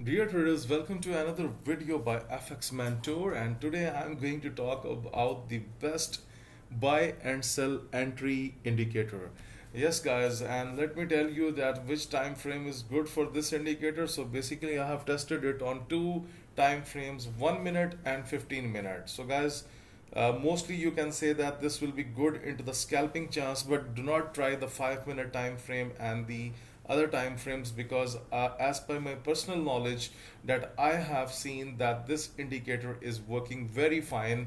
Dear traders, welcome to another video by FX Mentor, and today I'm going to talk about the best buy and sell entry indicator. Yes guys, and let me tell you that which time frame is good for this indicator. So basically I have tested it on two time frames, 1 minute and 15 minutes. So guys, mostly you can say that this will be good into the scalping chance, but do not try the 5 minute time frame and the other time frames, because as per my personal knowledge that I have seen that this indicator is working very fine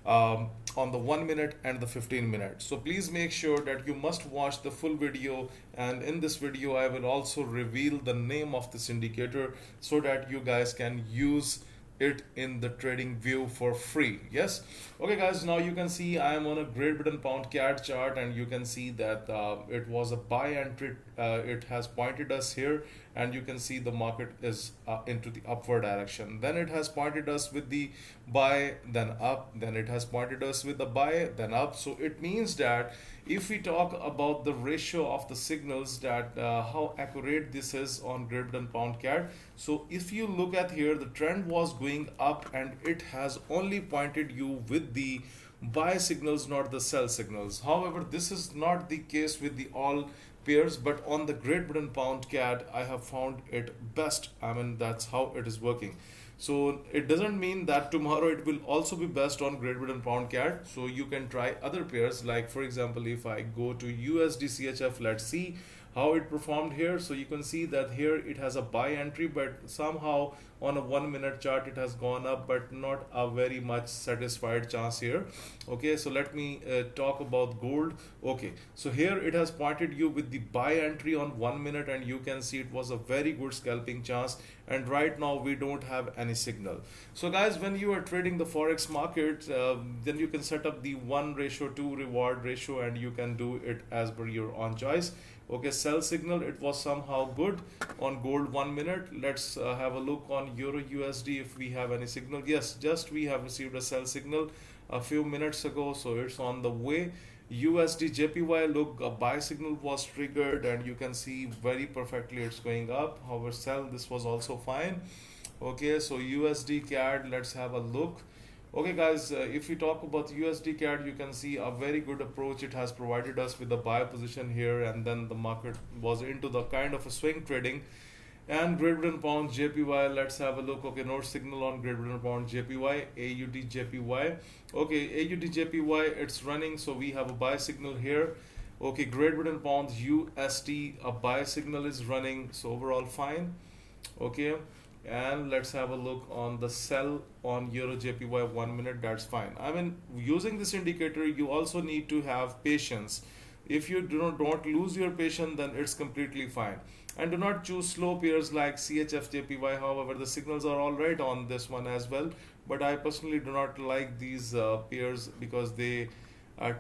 on the 1 minute and the 15 minutes. So please make sure that you must watch the full video, and in this video I will also reveal the name of this indicator so that you guys can use it in the trading view for free. Yes, okay guys, now you can see I am on a Great Britain pound CAD chart, and you can see that it was a buy entry. It has pointed us here, and you can see the market is into the upward direction. Then it has pointed us with the buy, then up, then it has pointed us with the buy, then up. So it means that if we talk about the ratio of the signals, that how accurate this is on Great Britain pound CAD. So if you look at here, the trend was going up and it has only pointed you with the buy signals, not the sell signals. However, this is not the case with the all pairs, but on the Great Britain pound CAD I have found it best. I mean, that's how it is working. So it doesn't mean that tomorrow it will also be best on Great Britain pound CAD. So you can try other pairs, like for example, if I go to USD CHF, let's see how it performed here. So you can see that here it has a buy entry, but somehow on a 1 minute chart it has gone up, but not a very much satisfied chance here. Okay, so let me talk about gold. Okay, so here it has pointed you with the buy entry on 1 minute, and you can see it was a very good scalping chance, and right now we don't have any signal. So guys, when you are trading the forex market, then you can set up the 1:2 reward ratio, and you can do it as per your own choice. Okay, sell signal, it was somehow good on gold 1 minute. Let's have a look on euro USD if we have any signal. Yes, just we have received a sell signal a few minutes ago, so it's on the way. USD JPY, look, a buy signal was triggered, and you can see very perfectly it's going up. However, sell, this was also fine. Okay, so USD CAD, let's have a look. Okay guys, if we talk about USD CAD, you can see a very good approach. It has provided us with the buy position here, and then the market was into the kind of a swing trading. And Great Britain pound JPY, let's have a look. Okay, no signal on Great Britain pound JPY. AUD JPY, okay, AUD JPY, it's running, so we have a buy signal here. Okay, Great Britain pound USD, a buy signal is running, so overall fine. Okay, and let's have a look on the sell on euro JPY 1 minute. That's fine. I mean, using this indicator you also need to have patience. If you don't lose your patience, then it's completely fine. And do not choose slow pairs like CHF JPY. However, the signals are all right on this one as well, but I personally do not like these pairs because they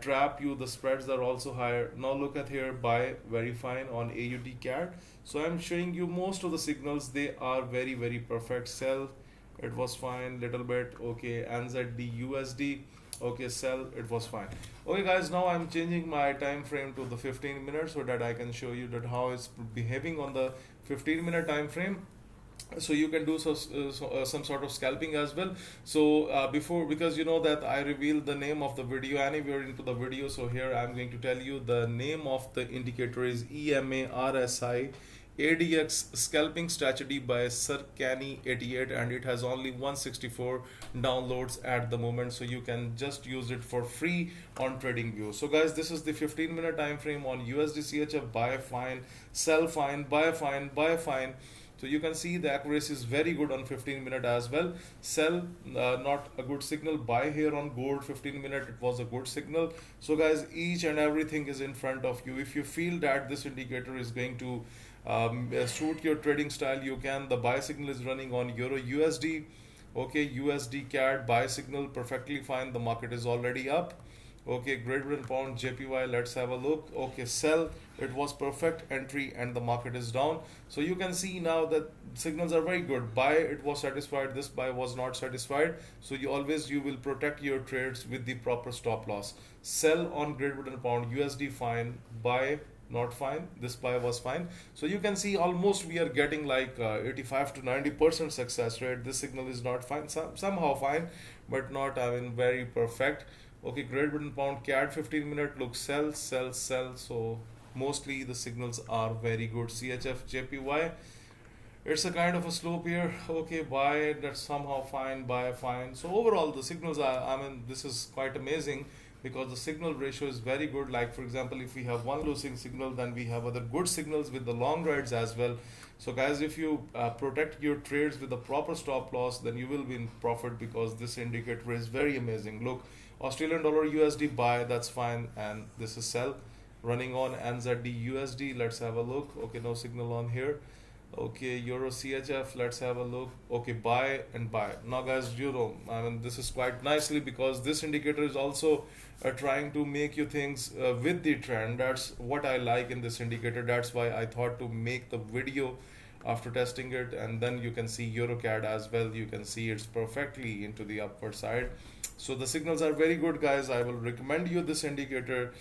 trap you. The spreads are also higher. Now look at here, buy, very fine on AUD CAD. So I'm showing you most of the signals, they are very perfect. Sell, it was fine, little bit. Okay, NZD USD, okay, sell, it was fine. Okay guys, now I'm changing my time frame to the 15 minutes so that I can show you that how it's behaving on the 15-minute time frame. So you can do some sort of scalping as well. So before, because you know that I revealed the name of the video anywhere into the video, so here I'm going to tell you the name of the indicator is EMA ADX scalping strategy by Sir Canny 88, and it has only 164 downloads at the moment, so you can just use it for free on TradingView. So guys, this is the 15-minute time frame on USD CHF. Buy fine, sell fine, buy fine, buy fine. So you can see the accuracy is very good on 15-minute as well. Sell, not a good signal. Buy here on gold 15-minute, it was a good signal. So guys, each and everything is in front of you. If you feel that this indicator is going to suit your trading style, you can. The buy signal is running on euro USD. Okay, USD CAD, buy signal perfectly fine. The market is already up. Okay, Great Britain pound JPY, let's have a look. Okay, sell, it was perfect entry, and the market is down. So you can see now that signals are very good. Buy, it was satisfied, this buy was not satisfied. So you will protect your trades with the proper stop loss. Sell on Great Britain pound USD fine, buy not fine. This buy was fine. So you can see almost we are getting like 85 to 90% success rate. This signal is not fine, somehow fine, but not, I mean, very perfect. Okay, Great Britain pound CAD 15 minute, look, sell, sell, sell. So mostly the signals are very good. CHF JPY, it's a kind of a slope here. Okay, buy, that's somehow fine, buy, fine. So overall the signals are, I mean, this is quite amazing because the signal ratio is very good. Like for example, if we have one losing signal, then we have other good signals with the long rides as well. So guys, if you protect your trades with the proper stop loss, then you will be in profit because this indicator is very amazing. Look, Australian dollar USD buy, that's fine, and this is sell. Running on NZD USD, let's have a look. Okay, no signal on here. Okay, Euro CHF, let's have a look. Okay, buy and buy. Now guys, Euro, I mean, this is quite nicely because this indicator is also trying to make you things with the trend. That's what I like in this indicator. That's why I thought to make the video after testing it. And then you can see EuroCAD as well. You can see it's perfectly into the upward side. So the signals are very good, guys. I will recommend you this indicator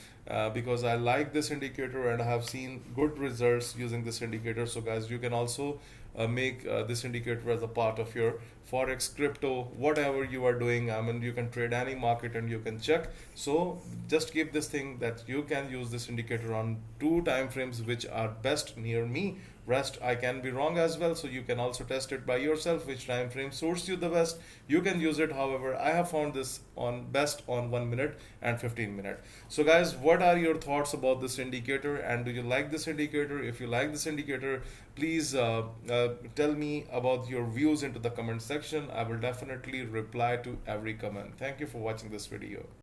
because I like this indicator and I have seen good results using this indicator. So guys, you can also make this indicator as a part of your Forex, crypto, whatever you are doing. I mean, you can trade any market and you can check. So just keep this thing that you can use this indicator on 2 time frames which are best near me. Rest I can be wrong as well, so you can also test it by yourself which time frame suits you the best. You can use it. However, I have found this on best on 1 minute and 15 minute. So guys, what are your thoughts about this indicator, and do you like this indicator? If you like this indicator, please tell me about your views into the comment section. I will definitely reply to every comment. Thank you for watching this video.